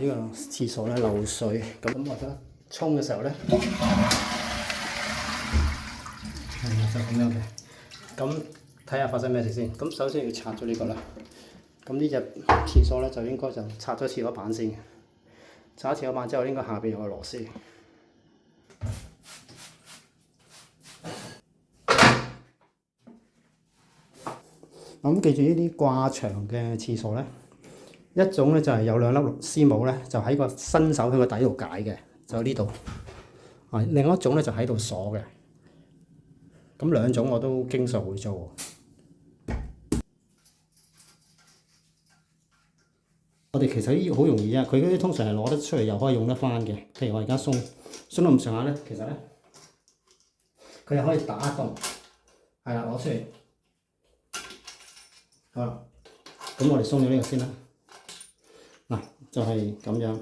呢個廁所咧漏水，咁我覺得沖嘅時候咧，就咁樣嘅。咁睇下發生咩事先。咁首先要拆咗呢個啦。咁呢隻廁所咧就應該就拆咗廁所板先。拆咗廁所板之後，應該下邊有個螺絲。咁記住呢啲掛牆嘅廁所咧，一種咧就係有兩粒絲母咧，就喺個伸手喺個底度解嘅，就喺呢度。另外一種咧就喺度鎖嘅。咁兩種我都經常會做。我哋其實呢個好容易啊，佢嗰啲通常係攞得出嚟又可以用得翻嘅。譬如我而家鬆到咁上下咧，其實咧佢又可以打洞，係啦，攞出嚟。好啦，咁我哋鬆咗呢個先啦。嗱，就係咁樣，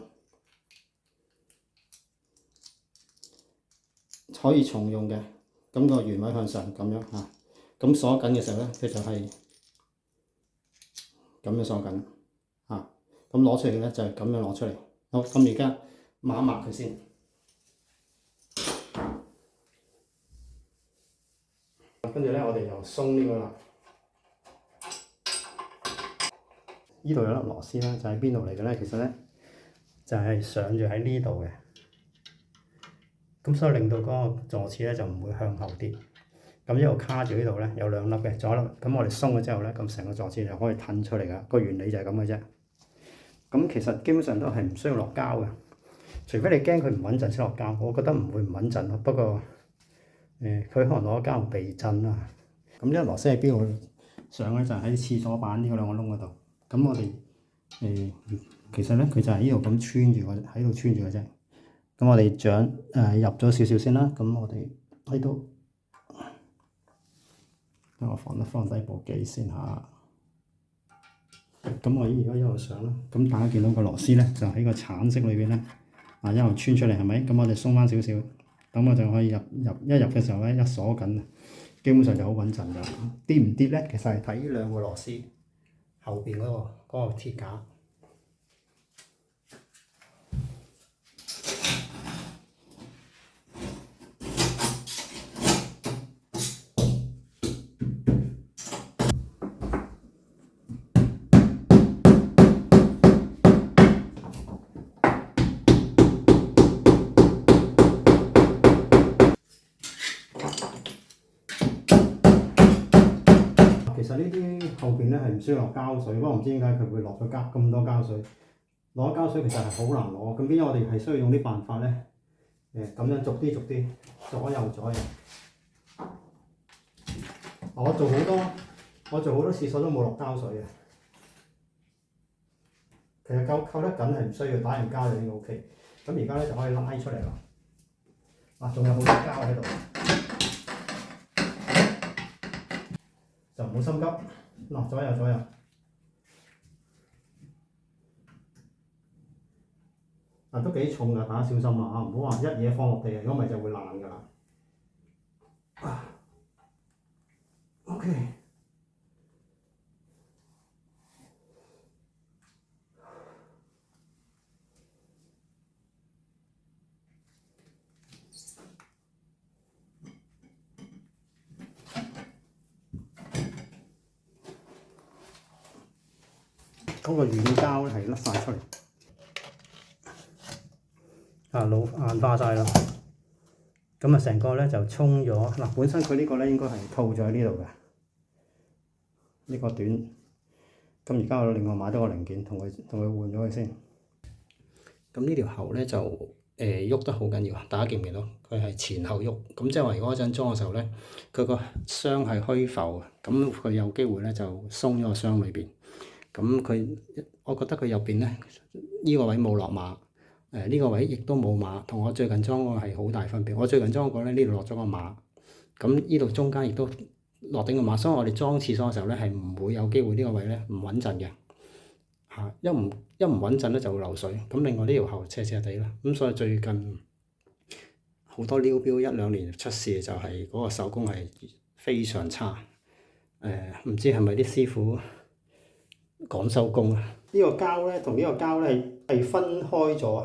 可以重用嘅。咁個原位向上咁樣嚇，咁鎖緊嘅時候咧，佢就係咁樣鎖緊嚇。咁攞出嚟咧就係咁樣攞出嚟。好，咁而家抹一抹佢先。跟住咧，我哋又鬆呢個啦。呢度有粒螺絲啦，就喺邊度嚟嘅咧？其實咧就係上住喺呢度嘅，咁所以令到嗰個座廁咧就唔會向後跌。咁一路卡住呢度咧有兩粒嘅，左一粒。咁我哋鬆咗之後咧，咁成個座廁就可以褪出嚟噶。個原理就係咁嘅啫。咁其實基本上都係唔需要落膠嘅，除非你驚佢唔穩陣先落膠。我覺得唔會唔穩陣咯。不過佢可能攞膠避震啦。咁呢粒螺絲喺邊度上咧？就喺廁所板呢個兩個窿嗰度。咁我哋其實咧佢就係呢度咁穿住嘅，喺度穿住嘅啫。咁我哋掌入咗少少先啦。咁我哋喺度，等我放低部機先嚇。咁我而家一路上啦。咁大家見到個螺絲咧，就喺個橙色裏邊咧，一路穿出嚟係咪？咁我哋鬆翻少少，咁我就可以入嘅時候咧，一鎖緊，基本上就好穩陣㗎。跌唔跌咧？其實係睇呢兩個螺絲。後邊嗰個鐵架，其實呢啲後邊咧係唔需要落膠水，不過唔知點解佢會落咗咁多膠水。攞膠水其實係好難攞，咁變咗我哋係需要用啲辦法咧，咁樣逐啲左右。我做好多廁所都冇落膠水嘅。其實扣得緊係唔需要，打完膠就已經 OK。咁而家咧就可以拉出嚟啦。仲有好多膠喺度。就唔好心急，左右，都幾重㗎，大家小心啊！唔好話一嘢放落地，如果唔係就會爛㗎啦。OK，嗰個軟膠咧係甩晒出嚟，硬化晒啦。咁啊，成個咧就沖咗嗱。本身佢呢個咧應該係套咗喺呢度嘅，呢個短。咁而家我另外買多個零件，同佢換咗佢先。咁呢條喉咧就喐得好緊要，大家見唔見到？佢係前後喐。咁即係話，如果嗰陣裝嘅時候咧，佢個箱係虛浮，咁佢有機會咧就鬆咗個箱裏邊。咁我覺得佢入邊咧，呢個位冇落碼，呢個位亦都冇碼，同我最近裝嗰個係好大分別。我最近裝嗰個咧，呢度落咗個碼，咁呢度中間亦都落定個碼，所以我哋裝廁所嘅時候咧，係唔會有機會呢個位咧唔穩陣嘅嚇。一唔穩陣咧就會漏水。咁另外呢條喉斜斜地啦，咁所以最近好多溜標1、2年出事就係嗰個手工係非常差。唔知係咪啲師傅趕收工啊？呢個膠咧同呢個膠咧係分開咗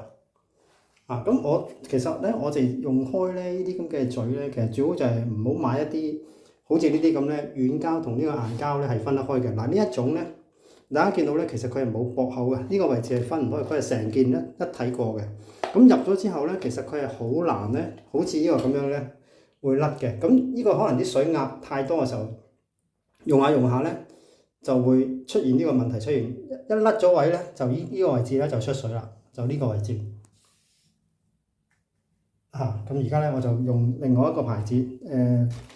啊！咁我其實咧，我哋用開咧呢啲咁嘅嘴咧，其實最好就係唔好買一啲好似呢啲咁咧軟膠同呢個硬膠咧係分得開嘅。嗱呢一種咧，大家見到咧，其實佢係冇駁口嘅，呢個位置係分唔開，佢係成件一體過嘅。咁入咗之後咧，其實佢係好難咧，好似呢個咁樣咧會甩嘅。咁呢個可能啲水壓太多嘅時候，用下咧就會出現呢個問題出現，一甩咗位咧就呢個位置咧就出水啦，就呢個位置。咁而家咧我就用另外一個牌子，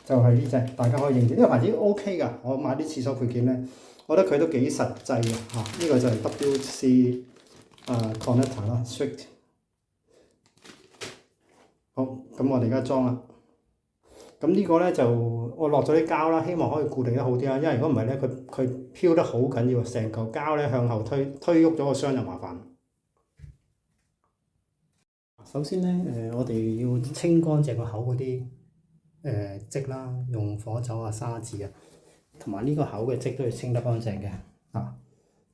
就係呢隻，大家可以認住呢個牌子 OK 㗎。我買啲廁所配件咧，我覺得佢都幾實際嘅呢個就係 WC connector 啦 ，strict。好，咁我哋而家裝啦。咁呢個咧就我落咗啲膠啦，希望可以固定得好啲啦。因為如果唔係咧，佢飄得好緊要，成嚿膠咧向後推喐咗個箱就麻煩。首先咧，我哋要清乾淨個口嗰啲漬啦，用火酒啊、沙紙啊，同埋呢個口嘅漬都要清得乾淨嘅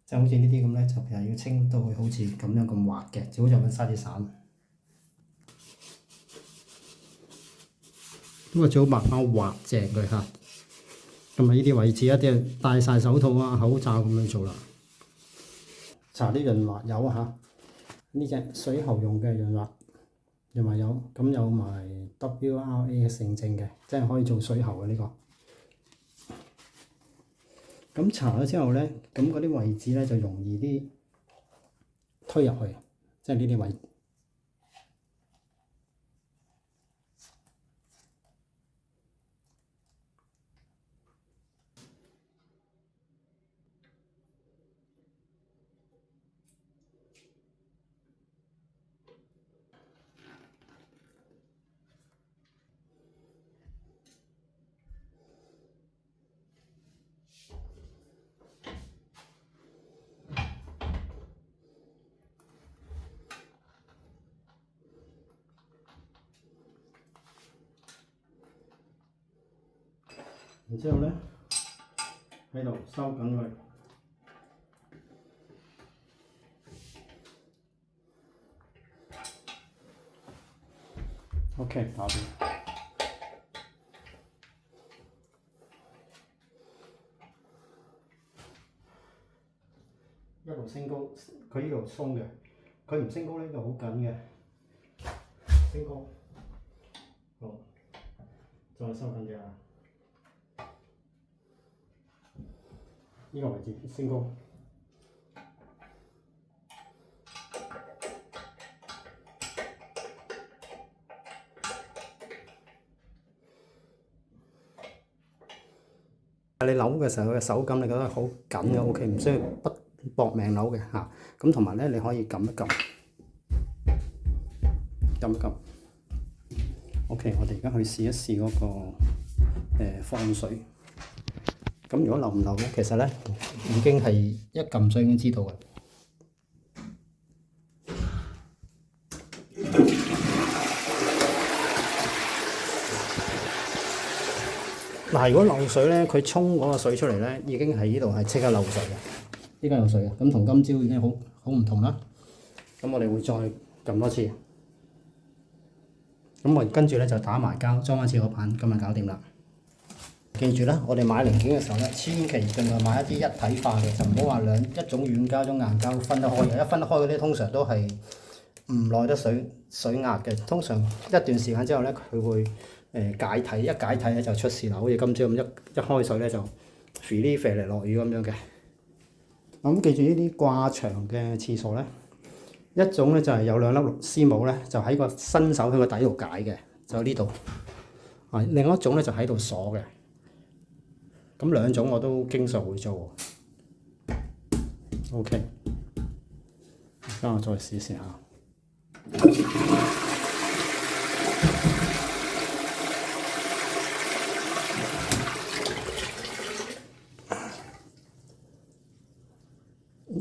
就好似呢啲咁咧，就其實要清到佢好似咁樣咁滑嘅，最好就揾沙紙散。咁最好抹翻滑淨佢嚇，同埋呢啲位置一定要戴晒手套啊、口罩咁樣做啦。搽啲潤滑油呢隻水喉用嘅潤滑油，咁有埋 WRA 認證嘅，即係可以做水喉嘅呢個。咁搽咗之後咧，咁嗰啲位置咧就容易啲推入去，即係呢啲位置。然之後咧喺度收緊佢。OK， 搞掂。一路升高，佢呢度鬆嘅，佢唔升高呢度好緊嘅。升高，好，再收緊啲啊！呢個位置升高。你扭嘅時候嘅手感，你覺得好緊嘅 OK， 唔需要搏命扭嘅咁同埋咧，你可以撳一撳OK， 我哋而家去試一試嗰個放水。咁如果漏唔漏咧，其實咧已經係一撳水已經知道嘅。嗱，如果漏水咧，佢沖嗰個水出嚟咧，已經係呢度係即刻漏水嘅，呢個有水嘅。咁同今朝已經好唔同啦。咁我哋會再撳多次。咁我跟住咧就打埋膠，裝翻廁所板，今日搞掂啦。記住啦，我哋買零件嘅時候咧，千祈盡量買一啲一體化嘅，就唔好話一種軟膠、一種硬膠分得開嘅。一分得開嗰啲通常都係唔耐得水壓嘅。通常一段時間之後咧，佢會解體，一解體咧就出事啦。好似今朝咁一開水咧就肥哩肥嚟落雨咁樣嘅。咁記住呢啲掛牆嘅廁所咧，一種咧就係有兩粒絲母咧，就喺個伸手喺個底度解嘅，就呢度。另一種咧就喺度鎖嘅。咁兩種我都經常會做。OK， 而家我再試下。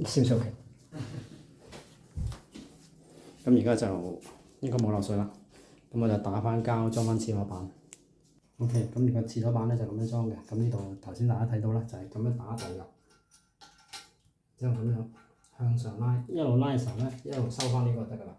少少嘅。咁而家就應該冇漏水啦。咁我就打翻膠，裝翻廁所板。OK， 咁而個廁所板咧就咁樣裝嘅。咁呢度頭先大家睇到啦，就係咁樣打就入，之後咁樣向上拉，一路拉嘅時候咧，一路收翻呢個得㗎啦。